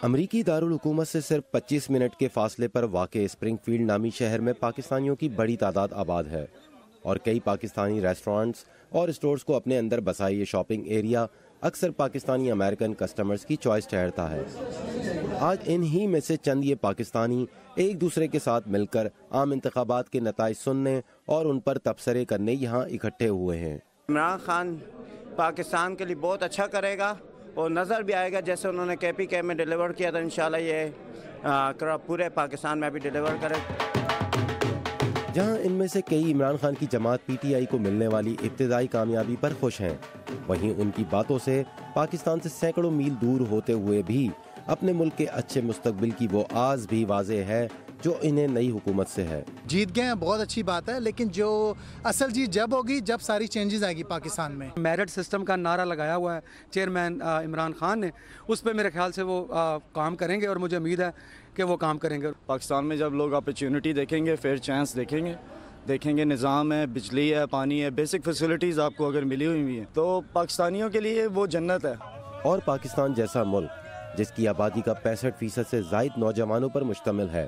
امریکی دارالحکومت سے صرف 25 منٹ کے فاصلے پر واقع اسپرنگ فیلڈ نامی شہر میں پاکستانیوں کی بڑی تعداد آباد ہے اور کئی پاکستانی ریسٹورانٹس اور اسٹورز کو اپنے اندر بسائے یہ شاپنگ ایریا اکثر پاکستانی امریکن کسٹمرز کی چوائس ٹھہرتا ہے۔ آج انہی میں سے چند یہ پاکستانی ایک دوسرے کے ساتھ مل کر عام انتخابات کے نتائج سننے اور ان پر تبصرے کرنے یہاں اکٹھے ہوئے ہیں۔ عمران خان پاکستان کے لیے بہت اچھا کرے گا اور نظر بھی آئے گا، جیسے انہوں نے KPK میں ڈیلیور کیا تھا، انشاءاللہ یہ پورے پاکستان میں بھی ڈیلیور کرے۔ جہاں ان میں سے کئی عمران خان کی جماعت PTI کو ملنے والی ابتدائی کامیابی پر خوش ہیں، وہیں ان کی باتوں سے پاکستان سے سینکڑوں میل دور ہوتے ہوئے بھی اپنے ملک کے اچھے مستقبل کی وہ آز بھی واضح ہے جو انہیں نئی حکومت سے ہے۔ جیت گئے ہیں، بہت اچھی بات ہے، لیکن جو اصل جیت جب ہوگی جب ساری چینجز آئے گی پاکستان میں۔ میرٹ سسٹم کا نعرہ لگایا ہوا ہے چیئرمین عمران خان نے، اس پہ میرے خیال سے وہ کام کریں گے اور مجھے امید ہے کہ وہ کام کریں گے۔ پاکستان میں جب لوگ اپرچونٹی دیکھیں گے، فیئر چانس دیکھیں گے، نظام ہے، بجلی ہے، پانی ہے، بیسک فیسلٹیز آپ کو اگر ملی ہوئی ہیں تو پاکستانیوں کے لیے وہ جنت ہے۔ اور پاکستان جیسا ملک جس کی آبادی کا 65% سے زائد نوجوانوں پر مشتمل ہے،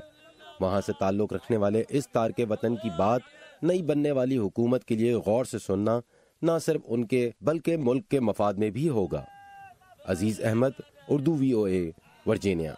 وہاں سے تعلق رکھنے والے اس تارک وطن کی بات نئی بننے والی حکومت کے لیے غور سے سننا نہ صرف ان کے بلکہ ملک کے مفاد میں بھی ہوگا۔ عزیز احمد، اردو VOA، ورجینیا۔